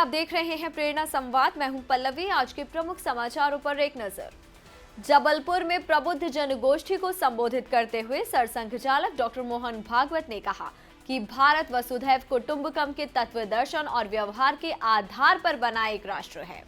आप देख रहे हैं प्रेरणा संवाद। मैं हूं पल्लवी। आज के प्रमुख समाचारों पर एक नजर। जबलपुर में प्रबुद्ध जनगोष्ठी को संबोधित करते हुए सरसंघचालक डॉक्टर मोहन भागवत ने कहा कि भारत वसुधैव कुटुंबकम के तत्व दर्शन और व्यवहार के आधार पर बना एक राष्ट्र है।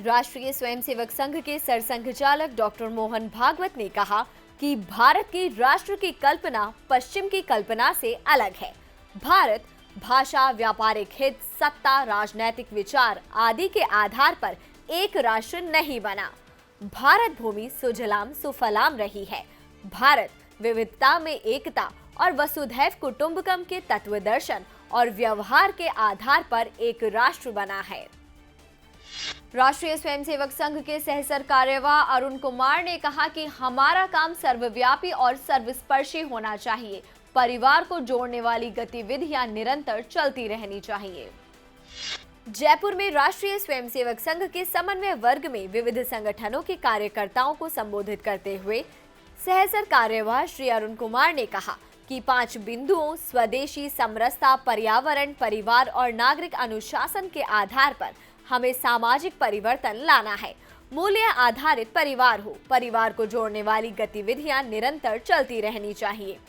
राष्ट्रीय स्वयंसेवक संघ के सरसंघचालक डॉक्टर मोहन भागवत ने कहा कि भारत की राष्ट्र की कल्पना पश्चिम की कल्पना से अलग है। भारत भाषा, व्यापारिक हित, सत्ता, राजनैतिक विचार आदि के आधार पर एक राष्ट्र नहीं बना। भारत भूमि सुजलाम सुफलाम रही है। भारत विविधता में एकता और वसुधैव कुटुंबकम के तत्व दर्शन और व्यवहार के आधार पर एक राष्ट्र बना है। राष्ट्रीय स्वयंसेवक संघ के सह कार्यवाह अरुण कुमार ने कहा कि हमारा काम सर्वव्यापी और सर्वस्पर्शी होना चाहिए। परिवार को जोड़ने वाली गतिविधियां निरंतर चलती रहनी चाहिए। जयपुर में राष्ट्रीय स्वयंसेवक संघ के समन्वय वर्ग में विविध संगठनों के कार्यकर्ताओं को संबोधित करते हुए सह कार्यवाह श्री अरुण कुमार ने कहा कि 5 बिंदुओं स्वदेशी, समरसता, पर्यावरण, परिवार और नागरिक अनुशासन के आधार पर हमें सामाजिक परिवर्तन लाना है। मूल्य आधारित परिवार हो। परिवार को जोड़ने वाली गतिविधियां निरंतर चलती रहनी चाहिए।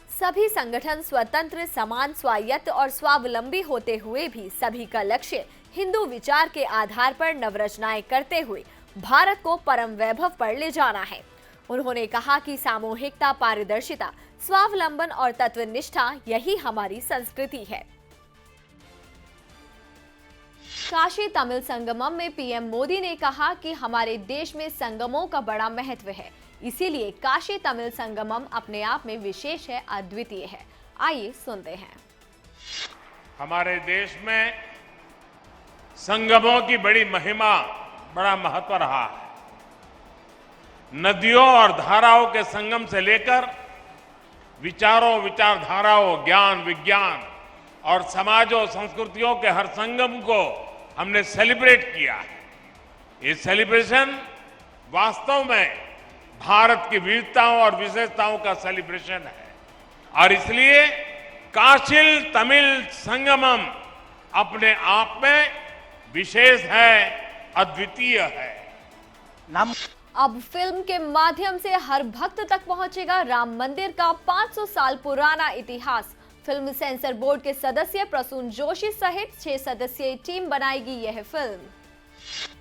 सभी संगठन स्वतंत्र, समान, स्वायत्त और स्वावलंबी होते हुए भी सभी का लक्ष्य हिंदू विचार के आधार पर नवरचनाएं करते हुए भारत को परम वैभव पर ले जाना है। उन्होंने कहा कि सामूहिकता, पारदर्शिता, स्वावलंबन और तत्वनिष्ठा यही हमारी संस्कृति है। काशी तमिल संगमम में पीएम मोदी ने कहा कि हमारे देश में संगमों का बड़ा महत्व है, इसीलिए काशी तमिल संगमम अपने आप में विशेष है, अद्वितीय है। आइए सुनते हैं। हमारे देश में संगमों की बड़ी महिमा, बड़ा महत्व रहा है। नदियों और धाराओं के संगम से लेकर विचारों, विचारधाराओं, ज्ञान, विज्ञान और समाजों, संस्कृतियों के हर संगम को हमने सेलिब्रेट किया है। ये सेलिब्रेशन वास्तव में भारत की विविधताओं और विशेषताओं का सेलिब्रेशन है और इसलिए काशी तमिल संगमम अपने आप में विशेष है, अद्वितीय है। अब फिल्म के माध्यम से हर भक्त तक पहुंचेगा राम मंदिर का 500 साल पुराना इतिहास। फिल्म सेंसर बोर्ड के सदस्य प्रसून जोशी सहित 6 सदस्यीय टीम बनाएगी यह फिल्म।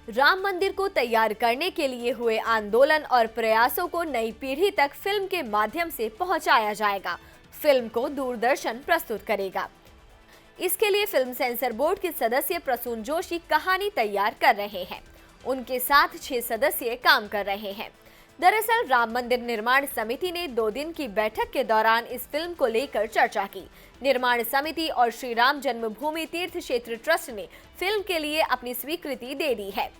राम मंदिर को तैयार करने के लिए हुए आंदोलन और प्रयासों को नई पीढ़ी तक फिल्म के माध्यम से पहुंचाया जाएगा। फिल्म को दूरदर्शन प्रस्तुत करेगा। इसके लिए फिल्म सेंसर बोर्ड के सदस्य प्रसून जोशी कहानी तैयार कर रहे हैं। उनके साथ 6 सदस्य काम कर रहे हैं। दरअसल राम मंदिर निर्माण समिति ने 2 दिन की बैठक के दौरान इस फिल्म को लेकर चर्चा की। निर्माण समिति और श्री राम जन्मभूमि तीर्थ क्षेत्र ट्रस्ट ने फिल्म के लिए अपनी स्वीकृति दे दी है।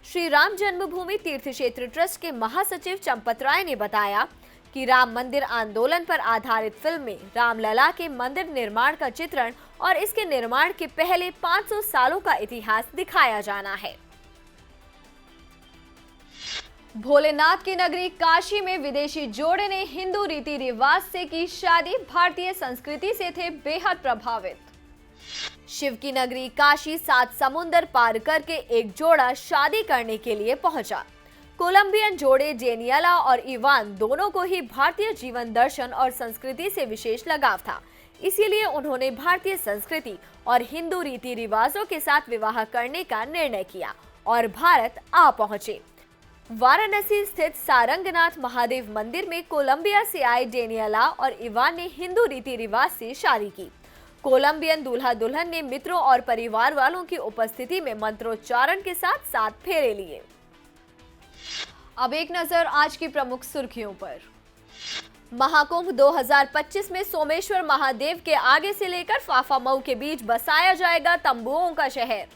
श्री राम जन्मभूमि तीर्थ क्षेत्र ट्रस्ट के महासचिव चंपत राय ने बताया कि राम मंदिर आंदोलन पर आधारित फिल्म में रामलला के मंदिर निर्माण का चित्रण और इसके निर्माण के पहले 500 सालों का इतिहास दिखाया जाना है। भोलेनाथ की नगरी काशी में विदेशी जोड़े ने हिंदू रीति रिवाज से की शादी। भारतीय संस्कृति से थे बेहद प्रभावित। शिव की नगरी काशी 7 समुंदर पार करके एक जोड़ा शादी करने के लिए पहुंचा। कोलंबियन जोड़े डेनियला और इवान दोनों को ही भारतीय जीवन दर्शन और संस्कृति से विशेष लगाव था। इसीलिए उन्होंने भारतीय संस्कृति और हिंदू रीति रिवाजों के साथ विवाह करने का निर्णय किया और भारत आ पहुंचे। वाराणसी स्थित सारंगनाथ महादेव मंदिर में कोलंबिया से आए डेनियला और इवान ने हिंदू रीति रिवाज से शादी की। कोलंबियन दूल्हा दुल्हन ने मित्रों और परिवार वालों की उपस्थिति में मंत्रोच्चारण के साथ 7 फेरे लिए। अब एक नजर आज की प्रमुख सुर्खियों पर। महाकुंभ 2025 में सोमेश्वर महादेव के आगे से लेकर फाफामऊ के बीच बसाया जाएगा तंबुओं का शहर।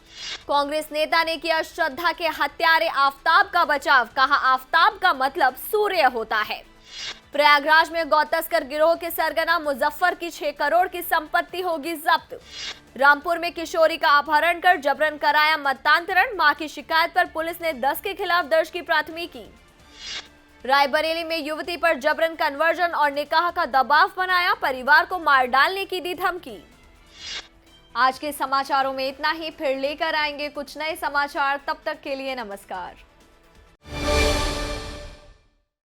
कांग्रेस नेता ने किया श्रद्धा के हत्यारे आफताब का बचाव। कहा आफताब का मतलब सूर्य होता है। प्रयागराज में गौतस्कर गिरोह के सरगना मुजफ्फर की 6 करोड़ की संपत्ति होगी जब्त। रामपुर में किशोरी का अपहरण कर जबरन कराया मतांतरण। मां की शिकायत पर पुलिस ने 10 के खिलाफ दर्ज की प्राथमिकी। रायबरेली में युवती पर जबरन कन्वर्जन और निकाह का दबाव बनाया। परिवार को मार डालने की दी धमकी। आज के समाचारों में इतना ही, फिर लेकर आएंगे कुछ नए समाचार। तब तक के लिए नमस्कार।